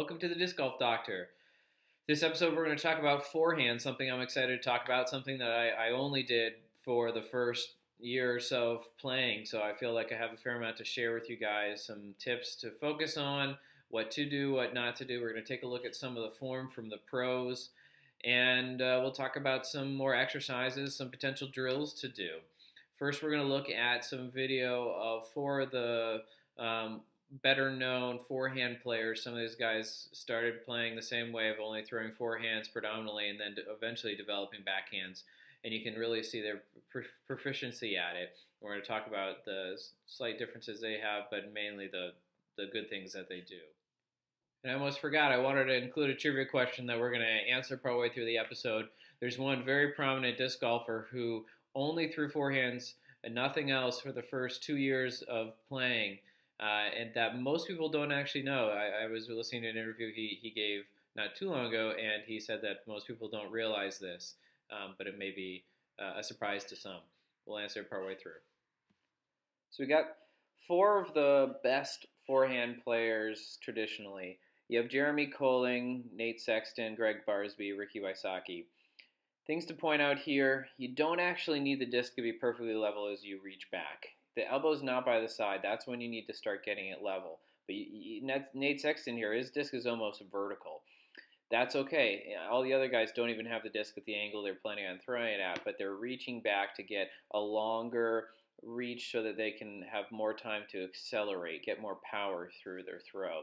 welcome to the Disc Golf Doctor. This episode we're going to talk about forehand, something I'm excited to talk about, something that I only did for the first year or so of playing, so I feel like I have a fair amount to share with you guys, some tips to focus on, what to do, what not to do. We're going to take a look at some of the form from the pros, and we'll talk about some more exercises, some potential drills to do. First, we're going to look at some video of four of the better known forehand players. Some of these guys started playing the same way of only throwing forehands predominantly and then eventually developing backhands, and you can really see their proficiency at it. We're going to talk about the slight differences they have, but mainly the good things that they do. And I almost forgot, I wanted to include a trivia question that we're going to answer partway through the episode. There's one very prominent disc golfer who only threw forehands and nothing else for the first 2 years of playing, and that most people don't actually know. I was listening to an interview he gave not too long ago, and he said that most people don't realize this, but it may be a surprise to some. We'll answer it partway through. So we got four of the best forehand players traditionally. You have Jeremy Colling, Nate Sexton, Greg Barsby, Ricky Wysocki. Things to point out here: you don't actually need the disc to be perfectly level as you reach back. The elbow's not by the side. That's when you need to start getting it level. But Nate Sexton here, his disc is almost vertical. That's okay. All the other guys don't even have the disc at the angle they're planning on throwing it at, but they're reaching back to get a longer reach so that they can have more time to accelerate, get more power through their throw.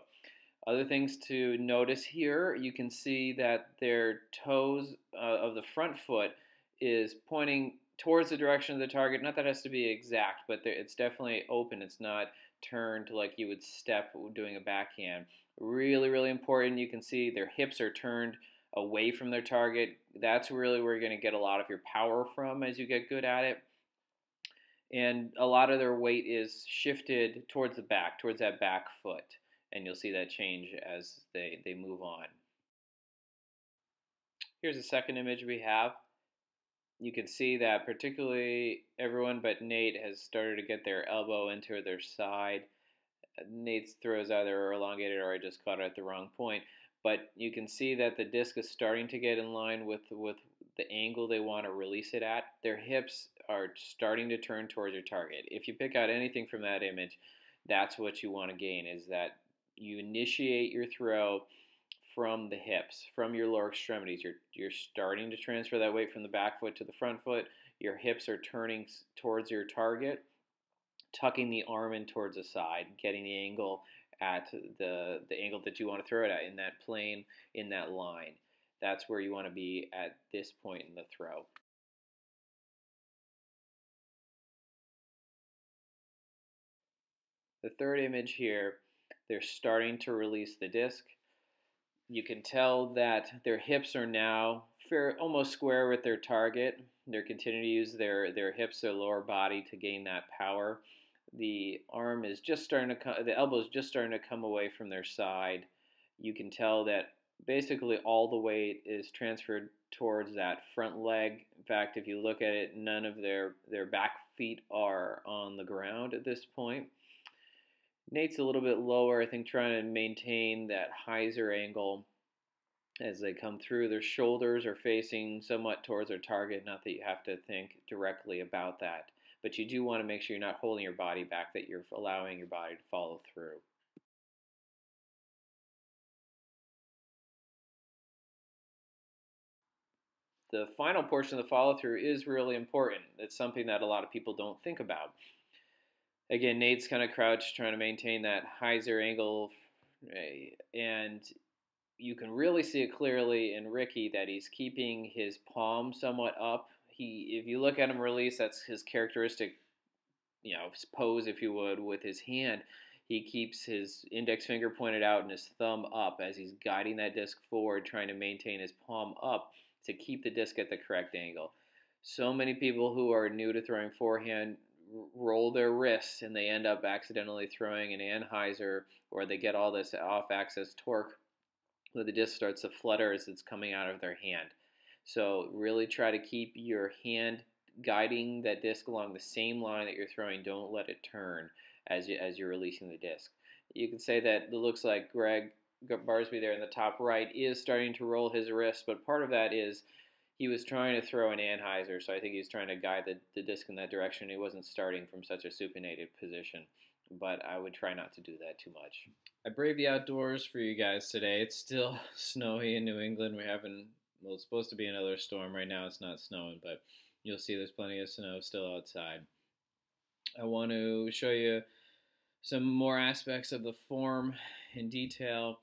Other things to notice here, you can see that their toes of the front foot is pointing towards the direction of the target. Not that it has to be exact, but it's definitely open. It's not turned like you would step doing a backhand. Really, really important. You can see their hips are turned away from their target. That's really where you're going to get a lot of your power from as you get good at it. And a lot of their weight is shifted towards the back, towards that back foot. And you'll see that change as they move on. Here's the second image we have. You can see that particularly everyone but Nate has started to get their elbow into their side. Nate's throws either elongated or I just caught it at the wrong point. But you can see that the disc is starting to get in line with the angle they want to release it at. Their hips are starting to turn towards your target. If you pick out anything from that image, that's what you want to gain, is that you initiate your throw from the hips, from your lower extremities. You're starting to transfer that weight from the back foot to the front foot. Your hips are turning towards your target, tucking the arm in towards the side, getting the angle at the angle that you want to throw it at, in that plane, in that line. That's where you want to be at this point in the throw. The third image here, they're starting to release the disc. You can tell that their hips are now almost square with their target. They're continuing to use their hips, their lower body, to gain that power. The arm is just starting to come, the elbow is just starting to come away from their side. You can tell that basically all the weight is transferred towards that front leg. In fact, if you look at it, none of their back feet are on the ground at this point. Nate's a little bit lower, I think, trying to maintain that hyzer angle as they come through. Their shoulders are facing somewhat towards their target, not that you have to think directly about that. But you do want to make sure you're not holding your body back, that you're allowing your body to follow through. The final portion of the follow-through is really important. It's something that a lot of people don't think about. Again, Nate's kind of crouched, trying to maintain that hyzer angle, and you can really see it clearly in Ricky that he's keeping his palm somewhat up. If you look at him release, that's his characteristic, pose, if you would, with his hand. He keeps his index finger pointed out and his thumb up as he's guiding that disc forward, trying to maintain his palm up to keep the disc at the correct angle. So many people who are new to throwing forehand roll their wrists and they end up accidentally throwing an anhyzer, or they get all this off-axis torque where the disc starts to flutter as it's coming out of their hand. So really try to keep your hand guiding that disc along the same line that you're throwing. Don't let it turn as you're releasing the disc. You can say that it looks like Greg Barsby there in the top right is starting to roll his wrist, but part of that is he was trying to throw an Anheuser, so I think he's trying to guide the disc in that direction. He wasn't starting from such a supinated position, but I would try not to do that too much. I braved the outdoors for you guys today. It's still snowy in New England. Well, it's supposed to be another storm. Right now it's not snowing, but you'll see there's plenty of snow still outside. I want to show you some more aspects of the form in detail.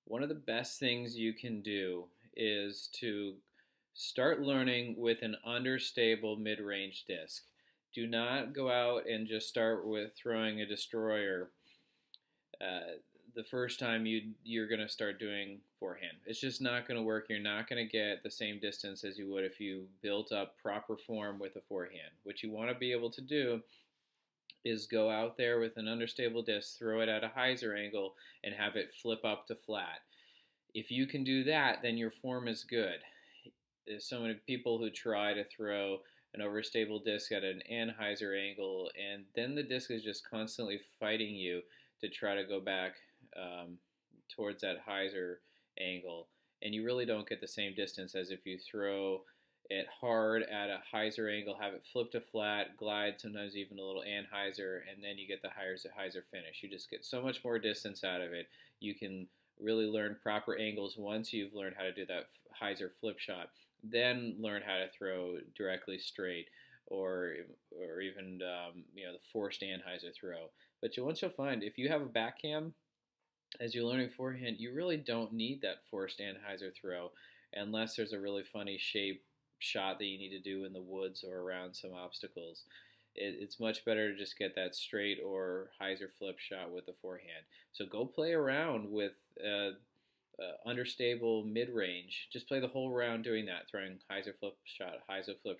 One of the best things you can do is to start learning with an understable mid-range disc. Do not go out and just start with throwing a destroyer the first time you're going to start doing forehand. It's just not going to work. You're not going to get the same distance as you would if you built up proper form with a forehand. What you want to be able to do is go out there with an understable disc, throw it at a hyzer angle, and have it flip up to flat. If you can do that, then your form is good. There's so many people who try to throw an overstable disc at an anhyzer angle, and then the disc is just constantly fighting you to try to go back towards that hyzer angle, and you really don't get the same distance as if you throw it hard at a hyzer angle, have it flip to flat, glide, sometimes even a little anhyzer, and then you get the hyzer finish. You just get so much more distance out of it. You can really learn proper angles once you've learned how to do that hyzer flip shot. Then learn how to throw directly straight, or even the forced anhyzer throw. But once you'll find, if you have a backhand, as you're learning forehand, you really don't need that forced anhyzer throw unless there's a really funny shape shot that you need to do in the woods or around some obstacles. It's much better to just get that straight or hyzer flip shot with the forehand. So go play around with understable mid-range. Just play the whole round doing that, throwing hyzer flip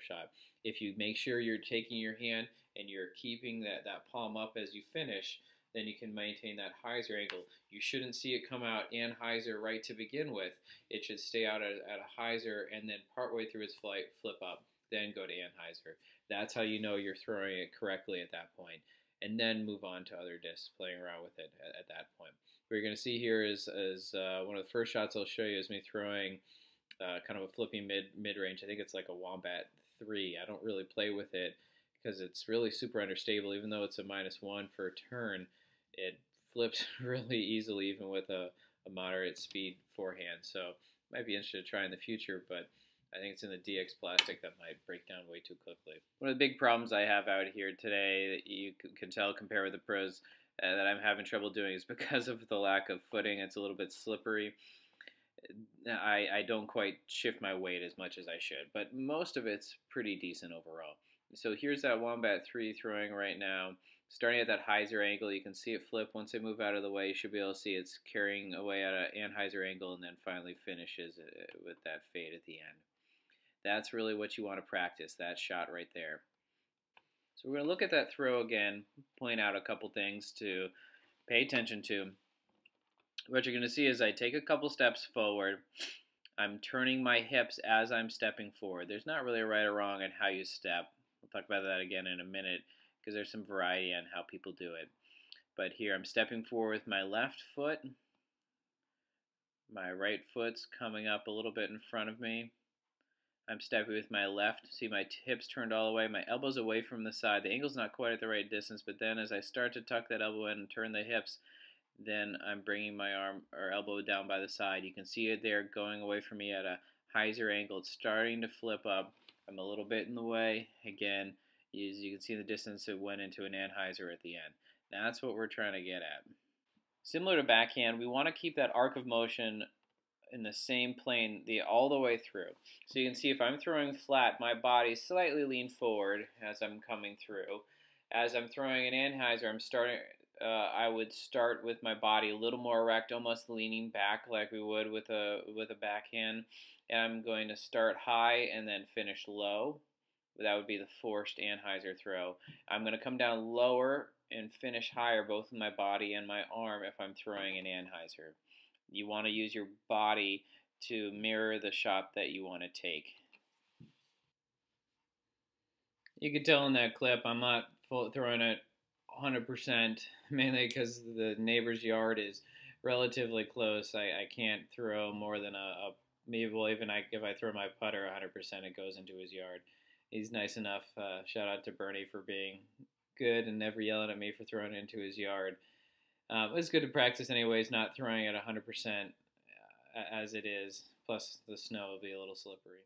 shot. If you make sure you're taking your hand and you're keeping that palm up as you finish, then you can maintain that hyzer angle. You shouldn't see it come out anhyzer right to begin with. It should stay out at a hyzer and then partway through its flight, flip up, then go to anhyzer. That's how you know you're throwing it correctly at that point. And then move on to other discs, playing around with it at that point. What you're going to see here is one of the first shots I'll show you is me throwing kind of a flipping mid-range. I think it's like a Wombat 3. I don't really play with it because it's really super understable. Even though it's a -1 for a turn, it flips really easily even with a moderate speed forehand. So might be interested to try in the future, but I think it's in the DX plastic that might break down way too quickly. One of the big problems I have out here today that you can tell compare with the pros that I'm having trouble doing is because of the lack of footing. It's a little bit slippery. I don't quite shift my weight as much as I should, but most of it's pretty decent overall. So here's that Wombat 3 throwing right now. Starting at that hyzer angle, you can see it flip. Once I move out of the way, you should be able to see it's carrying away at an anhyzer angle and then finally finishes with that fade at the end. That's really what you want to practice, that shot right there. So we're going to look at that throw again, point out a couple things to pay attention to. What you're going to see is I take a couple steps forward. I'm turning my hips as I'm stepping forward. There's not really a right or wrong in how you step. We'll talk about that again in a minute because there's some variety on how people do it. But here I'm stepping forward with my left foot. My right foot's coming up a little bit in front of me. I'm stepping with my left. See my hips turned all the way. My elbow's away from the side. The angle's not quite at the right distance, but then as I start to tuck that elbow in and turn the hips, then I'm bringing my arm or elbow down by the side. You can see it there going away from me at a hyzer angle. It's starting to flip up. I'm a little bit in the way. Again, as you can see the distance, it went into an anhyzer at the end. That's what we're trying to get at. Similar to backhand, we want to keep that arc of motion in the same plane all the way through. So you can see if I'm throwing flat, my body slightly leaned forward as I'm coming through. As I'm throwing an anhyzer, I would start with my body a little more erect, almost leaning back like we would with a backhand. And I'm going to start high and then finish low. That would be the forced anhyzer throw. I'm going to come down lower and finish higher both with my body and my arm if I'm throwing an anhyzer. You want to use your body to mirror the shot that you want to take. You can tell in that clip I'm not throwing it 100%, mainly because the neighbor's yard is relatively close. I can't throw more than maybe, well, even if I throw my putter 100%, it goes into his yard. He's nice enough. Shout out to Bernie for being good and never yelling at me for throwing it into his yard. It's good to practice anyways, not throwing it 100% as it is. Plus, the snow will be a little slippery.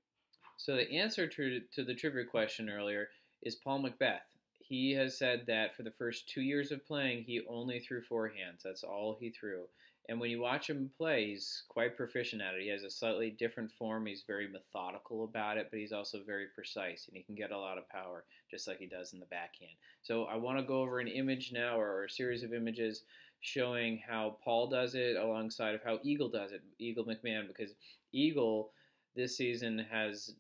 So the answer to the trivia question earlier is Paul McBeth. He has said that for the first 2 years of playing, he only threw forehands. That's all he threw. And when you watch him play, he's quite proficient at it. He has a slightly different form. He's very methodical about it, but he's also very precise, and he can get a lot of power, just like he does in the backhand. So I want to go over an image now, or a series of images, showing how Paul does it alongside of how Eagle does it, Eagle McMahon, because Eagle this season has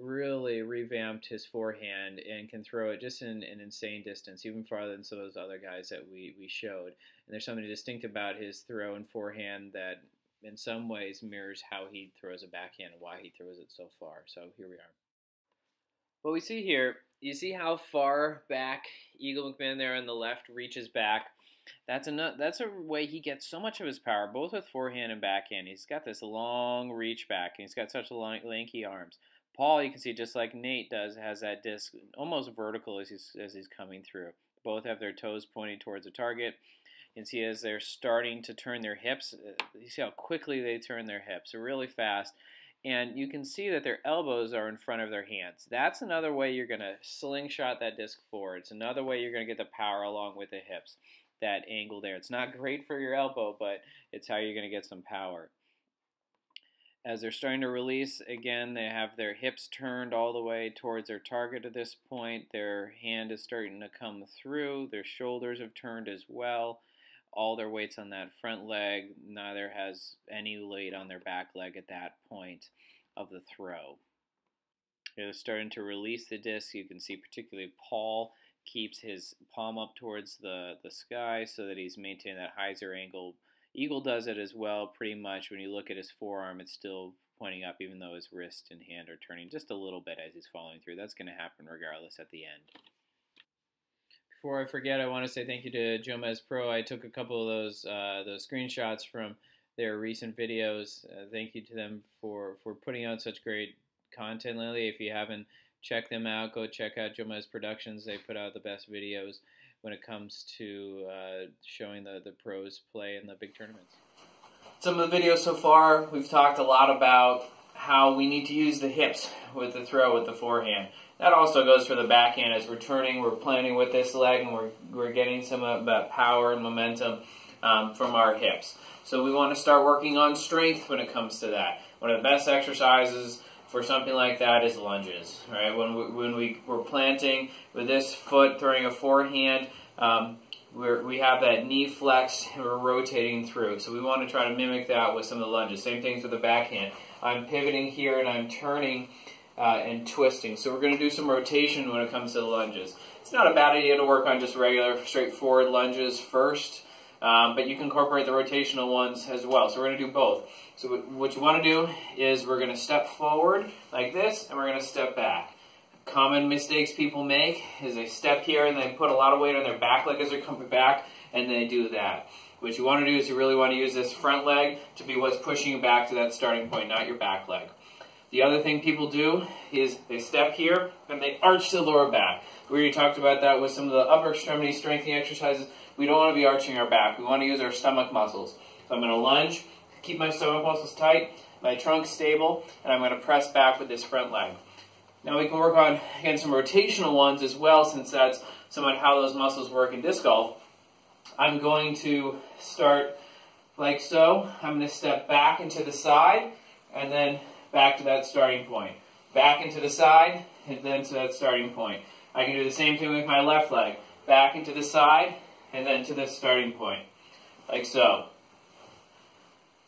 really revamped his forehand and can throw it just in an insane distance, even farther than some of those other guys that we showed. And there's something distinct about his throw and forehand that in some ways mirrors how he throws a backhand and why he throws it so far. So here we are. What we see here, you see how far back Eagle McMahon there on the left reaches back. That's a way he gets so much of his power, both with forehand and backhand. He's got this long reach back, and he's got such lanky arms. Paul, you can see, just like Nate does, has that disc almost vertical as he's coming through. Both have their toes pointing towards the target. You can see as they're starting to turn their hips, you see how quickly they turn their hips. They're really fast. And you can see that their elbows are in front of their hands. That's another way you're going to slingshot that disc forward. It's another way you're going to get the power along with the hips, that angle there. It's not great for your elbow, but it's how you're going to get some power. As they're starting to release, again, they have their hips turned all the way towards their target at this point. Their hand is starting to come through. Their shoulders have turned as well. All their weight's on that front leg. Neither has any weight on their back leg at that point of the throw. They're starting to release the disc. You can see particularly Paul keeps his palm up towards the sky so that he's maintaining that hyzer angle. Eagle does it as well, pretty much. When you look at his forearm, it's still pointing up, even though his wrist and hand are turning just a little bit as he's following through. That's going to happen regardless at the end. Before I forget, I want to say thank you to Jomez Pro. I took a couple of those screenshots from their recent videos. Thank you to them for putting out such great content lately. If you haven't checked them out, go check out Jomez Productions. They put out the best videos when it comes to showing the pros play in the big tournaments. Some of the videos so far, we've talked a lot about how we need to use the hips with the throw with the forehand. That also goes for the backhand. As we're turning, we're planting with this leg, and we're getting some of that power and momentum from our hips. So we want to start working on strength when it comes to that. One of the best exercises for something like that is lunges, right? When we're planting with this foot, throwing a forehand, we have that knee flex and we're rotating through. So we want to try to mimic that with some of the lunges. Same things with the backhand. I'm pivoting here and I'm turning and twisting. So we're going to do some rotation when it comes to the lunges. It's not a bad idea to work on just regular, straightforward lunges first, but you can incorporate the rotational ones as well. So we're going to do both. So what you want to do is we're going to step forward like this, and we're going to step back. Common mistakes people make is they step here and they put a lot of weight on their back leg as they're coming back, and they do that. What you want to do is you really want to use this front leg to be what's pushing you back to that starting point, not your back leg. The other thing people do is they step here and they arch the lower back. We already talked about that with some of the upper extremity strengthening exercises. We don't want to be arching our back. We want to use our stomach muscles. So I'm going to lunge, keep my stomach muscles tight, my trunk stable, and I'm going to press back with this front leg. Now we can work on, again, some rotational ones as well, since that's somewhat how those muscles work in disc golf. I'm going to start like so. I'm going to step back into the side, and then back to that starting point. Back into the side, and then to that starting point. I can do the same thing with my left leg. Back into the side, and then to this starting point. Like so.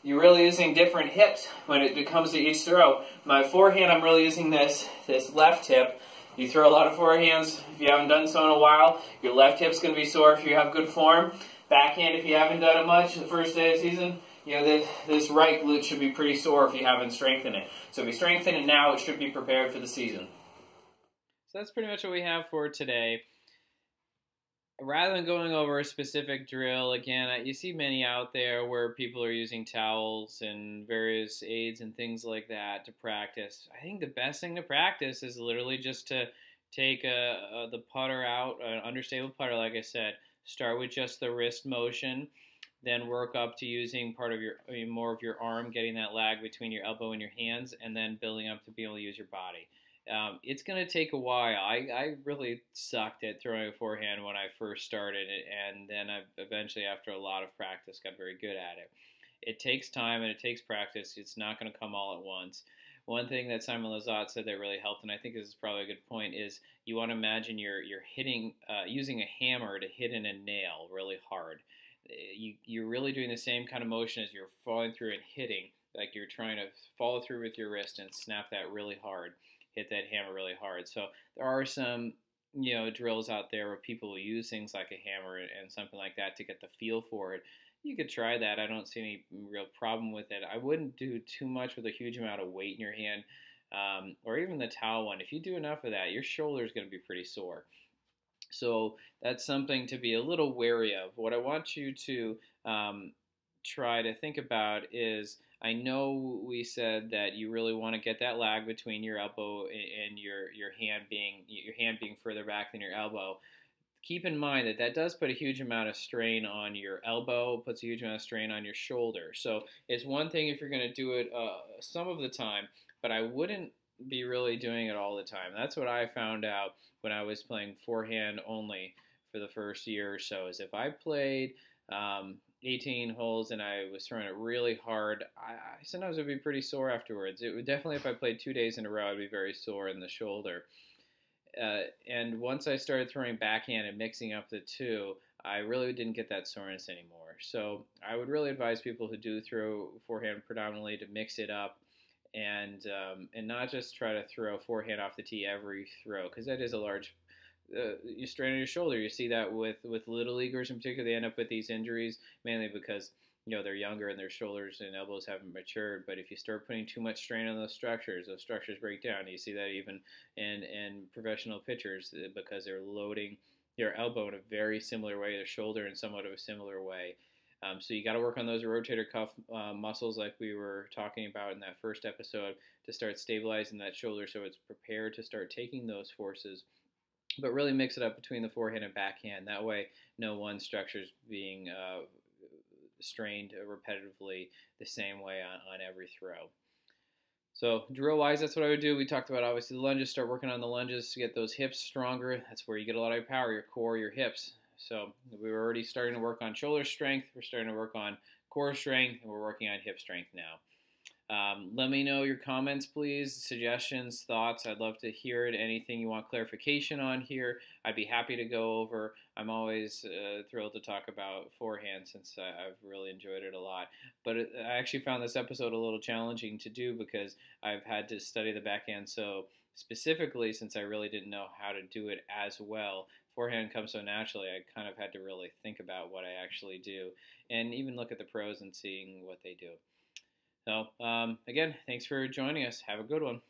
You're really using different hips when it comes to each throw. My forehand, I'm really using this left hip. You throw a lot of forehands, if you haven't done so in a while, your left hip's going to be sore if you have good form. Backhand, if you haven't done it much the first day of the season, you know, this right glute should be pretty sore if you haven't strengthened it. So if you strengthen it now, it should be prepared for the season. So that's pretty much what we have for today. rather than going over a specific drill, again, you see many out there where people are using towels and various aids and things like that to practice. I think the best thing to practice is literally just to take the putter out, an understable putter, like I said. Start with just the wrist motion, then work up to using part of your more of your arm, getting that lag between your elbow and your hands, and then building up to be able to use your body. It's going to take a while. I really sucked at throwing a forehand when I first started, and then I eventually, after a lot of practice, got very good at it. It takes time and it takes practice. It's not going to come all at once. One thing that Simon Lizotte said that really helped, and I think this is probably a good point, is you want to imagine you're hitting, using a hammer to hit in a nail really hard. You're really doing the same kind of motion as you're following through and hitting, like you're trying to follow through with your wrist and snap that really hard, hit that hammer really hard. So there are some drills out there where people will use things like a hammer and something like that to get the feel for it. You could try that. I don't see any real problem with it. I wouldn't do too much with a huge amount of weight in your hand, or even the towel one. If you do enough of that, your shoulder is going to be pretty sore. So that's something to be a little wary of. What I want you to try to think about is, I know we said that you really want to get that lag between your elbow and your hand being further back than your elbow. Keep in mind that that does put a huge amount of strain on your elbow, puts a huge amount of strain on your shoulder. So it's one thing if you're going to do it some of the time, but I wouldn't be really doing it all the time. That's what I found out when I was playing forehand only for the first year or so, is if I played 18 holes and I was throwing it really hard, I sometimes it would be pretty sore afterwards. It would definitely, if I played 2 days in a row, I'd be very sore in the shoulder. And once I started throwing backhand and mixing up the two, I really didn't get that soreness anymore. So I would really advise people who do throw forehand predominantly to mix it up, and not just try to throw forehand off the tee every throw, because that is a large you strain on your shoulder. You see that with little leaguers in particular. They end up with these injuries mainly because they're younger and their shoulders and elbows haven't matured. But if you start putting too much strain on those structures break down. You see that even in professional pitchers, because they're loading their elbow in a very similar way, their shoulder in somewhat of a similar way. So you got to work on those rotator cuff muscles like we were talking about in that first episode to start stabilizing that shoulder so it's prepared to start taking those forces. But really mix it up between the forehand and backhand. That way no one structure is being strained repetitively the same way on every throw. So drill-wise, that's what I would do. We talked about obviously the lunges. Start working on the lunges to get those hips stronger. That's where you get a lot of your power, your core, your hips. So we were already starting to work on shoulder strength. We're starting to work on core strength, and we're working on hip strength now. Let me know your comments, please, suggestions, thoughts. I'd love to hear it. Anything you want clarification on here, I'd be happy to go over. I'm always thrilled to talk about forehand since I've really enjoyed it a lot. But I actually found this episode a little challenging to do because I've had to study the backhand so specifically, since I really didn't know how to do it as well. Forehand comes so naturally, I kind of had to really think about what I actually do and even look at the pros and seeing what they do. So, again, thanks for joining us. Have a good one.